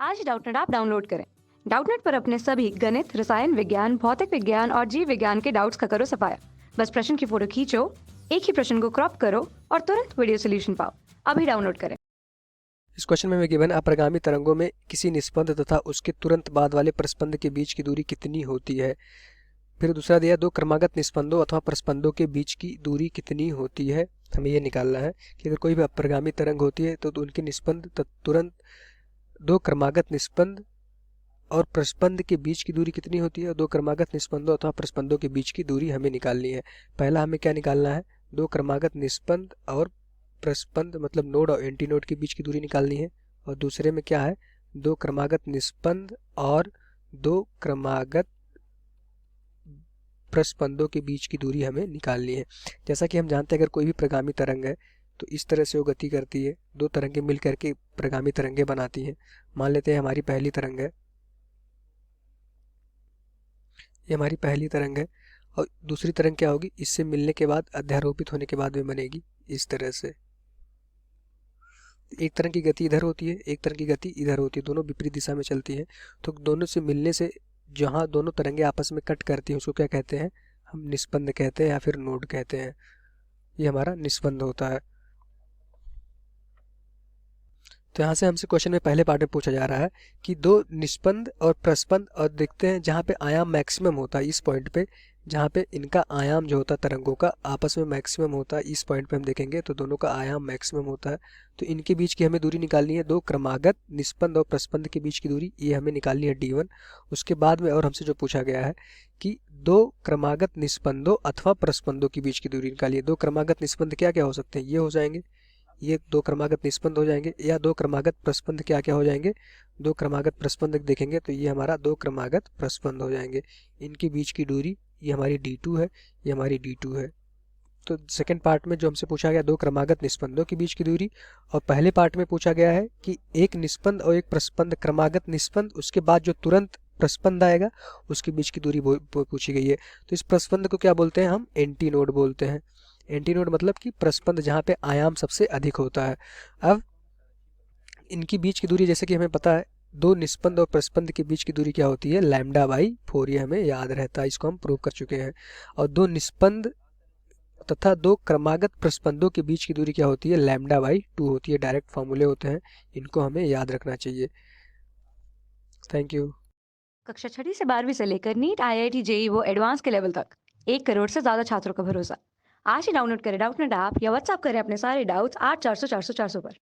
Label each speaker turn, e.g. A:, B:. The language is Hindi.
A: आज ही डाउटनेट ऐप डाउनलोड करें। डाउटनेट पर अपने सभी गणित, रसायन विज्ञान, भौतिक विज्ञान और जीव विज्ञान के डाउट्स का करो सफाया। बस प्रश्न की फोटो खींचो, एक ही प्रश्न को क्रॉप करो और तुरंत वीडियो सोल्यूशन पाओ। अभी डाउनलोड करें।
B: इस क्वेश्चन में गिवन अप्रगामी तरंगों में किसी निस्पंद तथा उसके तुरंत बाद वाले प्रस्पंद के बीच की दूरी कितनी होती है। फिर दूसरा दिया दो क्रमागत निस्पंदों अथवा प्रस्पंदों के बीच की दूरी कितनी होती है। हमें यह निकालना है कि अगर कोई भी अप्रगामी तरंग होती है तो उनके निस्पंद तुरंत दो क्रमागत निस्पंद और प्रस्पंद के बीच की दूरी कितनी होती है। दो क्रमागत निस्पंदों अथवा प्रस्पंदों के बीच की दूरी हमें निकालनी है। पहला हमें क्या निकालना है, दो क्रमागत निस्पंद और प्रस्पंद मतलब नोड और एंटी नोड के बीच की दूरी निकालनी है। और दूसरे में क्या है, दो क्रमागत निस्पंद और दो क्रमागत प्रस्पंदों के बीच की दूरी हमें निकालनी है। जैसा कि हम जानते हैं अगर कोई भी प्रगामी तरंग है तो इस तरह से वो गति करती है, दो तरंगें मिल करके प्रगामी तरंगें बनाती हैं। मान लेते हैं हमारी पहली तरंग है, ये हमारी पहली तरंग है और दूसरी तरंग क्या होगी, इससे मिलने के बाद अध्यारोपित होने के बाद में बनेगी इस तरह से। एक तरंग की गति इधर होती है, एक तरंग की गति इधर होती है, दोनों विपरीत दिशा में चलती हैं। तो दोनों से मिलने से जहाँ दोनों तरंगे आपस में कट करती हैं उसको क्या कहते हैं, हम निस्पंद कहते हैं या फिर नोड कहते हैं। ये हमारा निस्पंद होता है। तो यहाँ से हमसे क्वेश्चन में पहले पार्ट में पूछा जा रहा है कि दो निस्पंद और प्रस्पंद और देखते हैं जहाँ पे आयाम मैक्सिमम होता है, इस पॉइंट पे जहाँ पे इनका आयाम जो होता है तरंगों का आपस में मैक्सिमम होता है, इस पॉइंट पे हम देखेंगे तो दोनों का आयाम मैक्सिमम होता है। तो इनके बीच की हमें दूरी निकालनी है, दो क्रमागत निस्पंद और प्रस्पंद के बीच की दूरी ये हमें निकालनी है d1। उसके बाद में और हमसे जो पूछा गया है कि दो क्रमागत निस्पंदों अथवा प्रस्पंदों के बीच की दूरी निकालिए। दो क्रमागत निस्पंद क्या क्या हो सकते हैं, ये हो जाएंगे, ये दो क्रमागत निस्पंद हो जाएंगे, या दो क्रमागत प्रस्पंद क्या क्या हो जाएंगे, दो क्रमागत प्रस्पंद देखेंगे तो ये हमारा दो क्रमागत प्रस्पंद हो जाएंगे। इनके बीच की दूरी ये हमारी d2 है, ये हमारी d2 है। तो सेकंड पार्ट में जो हमसे पूछा गया दो क्रमागत निस्पंदों के बीच की दूरी, और पहले पार्ट में पूछा गया है कि एक निस्पंद और एक प्रस्पंद क्रमागत निस्पंद उसके बाद जो तुरंत प्रस्पंद आएगा उसके बीच की दूरी पूछी गई है। तो इस प्रस्पंद को क्या बोलते हैं, हम एंटी नोड बोलते हैं। एंटी नोड मतलब कि प्रस्पंद जहाँ पे आयाम सबसे अधिक होता है। अब इनकी बीच की दूरी जैसे कि हमें पता है दो निस्पंद और प्रस्पंद के बीच की दूरी क्या होती है, λ/4, ये हमें याद रहता है, इसको हम प्रूव कर चुके हैं। और दो निस्पंद तथा दो क्रमागत प्रस्पंदों के बीच की दूरी क्या होती है, λ/2 होती है। डायरेक्ट फॉर्मूले होते हैं, इनको हमें याद रखना चाहिए। Thank you.
A: कक्षा 6वीं से 12वीं से लेकर नीट, IIT, जेईई वो एडवांस के लेवल तक 1 करोड़ से ज्यादा छात्रों का भरोसा। आज ही डाउनलोड करें डाउटनेट ऐप या व्हाट्सएप करें अपने सारे डाउट्स 8400 400 400 पर।